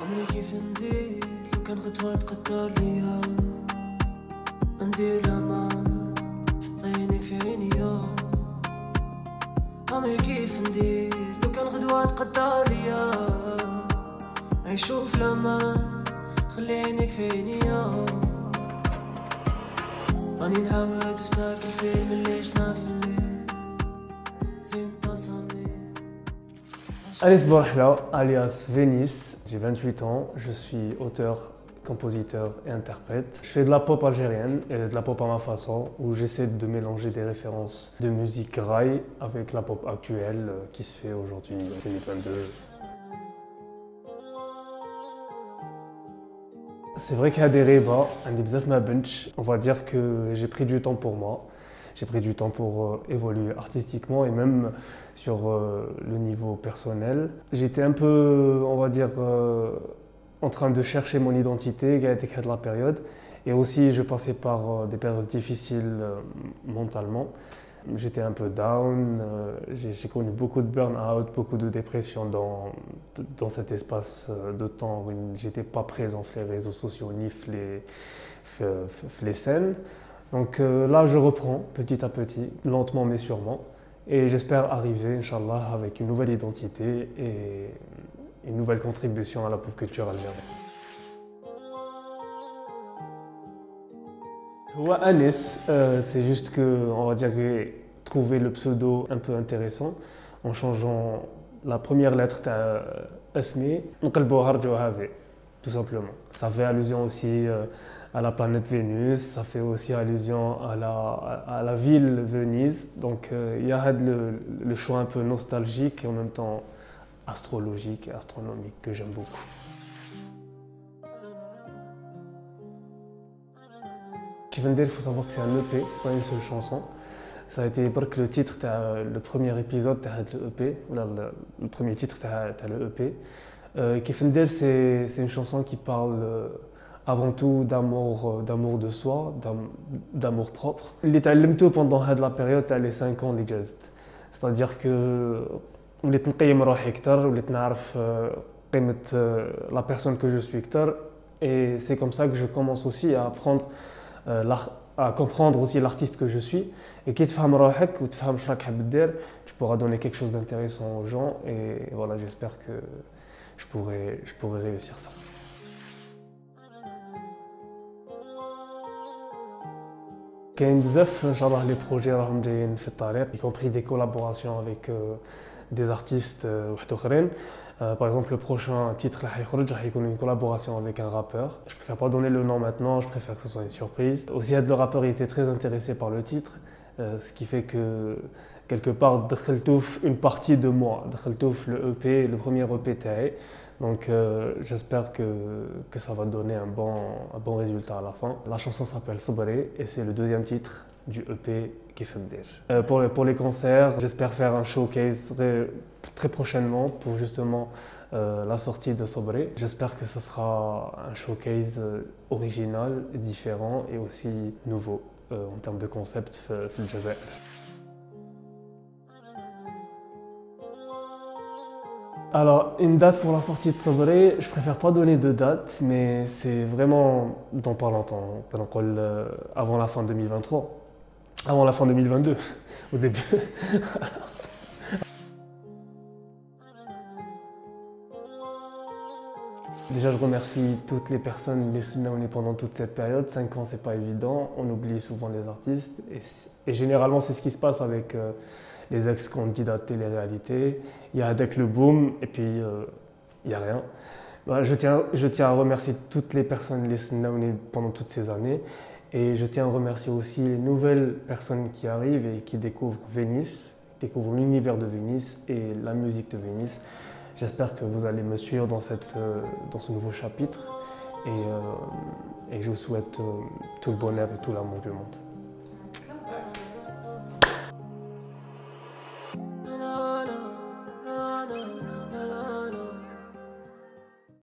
عمري كيف ندير لو كان خطوة تقدر ليا ندير لما حتى عينيك في عينيا عمري كيف ندير لو كان غدوة تقدر ليا عيشوف لما خلي عينيك في عينيا راني نعاود افتكر الفيلم اللي عشنا في الليل زين تصمي. Anis Borhla, alias Vénis, j'ai 28 ans, je suis auteur, compositeur et interprète. Je fais de la pop algérienne et de la pop à ma façon, où j'essaie de mélanger des références de musique raï avec la pop actuelle qui se fait aujourd'hui en 2022. C'est vrai qu'il y a des rébats, on va dire que j'ai pris du temps pour moi. J'ai pris du temps pour évoluer artistiquement et même sur le niveau personnel. J'étais un peu, on va dire, en train de chercher mon identité, qui a été créée de la période. Et aussi, je passais par des périodes difficiles mentalement. J'étais un peu down, j'ai connu beaucoup de burn-out, beaucoup de dépression dans cet espace de temps où j'étais pas présent sur les réseaux sociaux ni les scènes. Donc là, je reprends petit à petit, lentement mais sûrement. Et j'espère arriver, Inch'Allah, avec une nouvelle identité et une nouvelle contribution à la pop culture algérienne. Anis, c'est juste que, on va dire que j'ai trouvé le pseudo un peu intéressant en changeant la première lettre d'Asmi, tout simplement. Ça fait allusion aussi à la planète Vénus, ça fait aussi allusion à la ville Venise. Donc il y a le choix un peu nostalgique et en même temps astrologique et astronomique que j'aime beaucoup. Il faut savoir que c'est un EP, c'est pas une seule chanson. Ça a été parce que le titre, le premier épisode de l'EP, le premier titre de l'EP. Kifendel, c'est une chanson qui parle avant tout d'amour de soi, d'amour propre. اللي تعلمته pendant la période les 5 ans اللي جازت. C'est-à-dire que وليت نقيم روحي أكثر, وليت نعرف قيمة la personne que je suis أكثر. Et c'est comme ça que je commence aussi à apprendre à comprendre aussi l'artiste que je suis. Et كي تفهم روحك وتفهم شراك حاب دير, tu pourras donner quelque chose d'intéressant aux gens. Et voilà, j'espère que je pourrais réussir ça. كاين بزاف ان شاء الله لي بروجي راهم جايين في الطريق, y compris des collaborations avec des artistes واحد اخرين. Par exemple, le prochain titre راح يكون une collaboration avec un rappeur. Je préfère pas donner le nom maintenant, je préfère que ce soit une surprise. Aussi, le rappeur il était très intéressé par le titre, ce qui fait que quelque part دخلته une partie de moi, دخلته le EP, le premier EP تاعي. Donc j'espère que ça va donner un bon résultat à la fin. La chanson s'appelle Sabri et c'est le deuxième titre du EP Kifendir. Pour les concerts, j'espère faire un showcase très prochainement pour justement la sortie de Sabri. J'espère que ce sera un showcase original, différent et aussi nouveau en termes de concept في الجزائر. Alors, une date pour la sortie de Sabri, je préfère pas donner de date, mais c'est vraiment dans pas longtemps, avant la fin 2023, avant la fin 2022, au début. Déjà, je remercie toutes les personnes laissées pendant toute cette période. 5 ans, c'est pas évident, on oublie souvent les artistes, et généralement, c'est ce qui se passe avec les ex-candidats de télé-réalité. Il y a avec le boom et puis il n'y a rien. Voilà, je tiens à remercier toutes les personnes laissées pendant toutes ces années, et je tiens à remercier aussi les nouvelles personnes qui arrivent et qui découvrent Vénis, découvrent l'univers de Vénis et la musique de Vénis. J'espère que vous allez me suivre dans ce nouveau chapitre, et je vous souhaite tout le bonheur et tout l'amour du monde.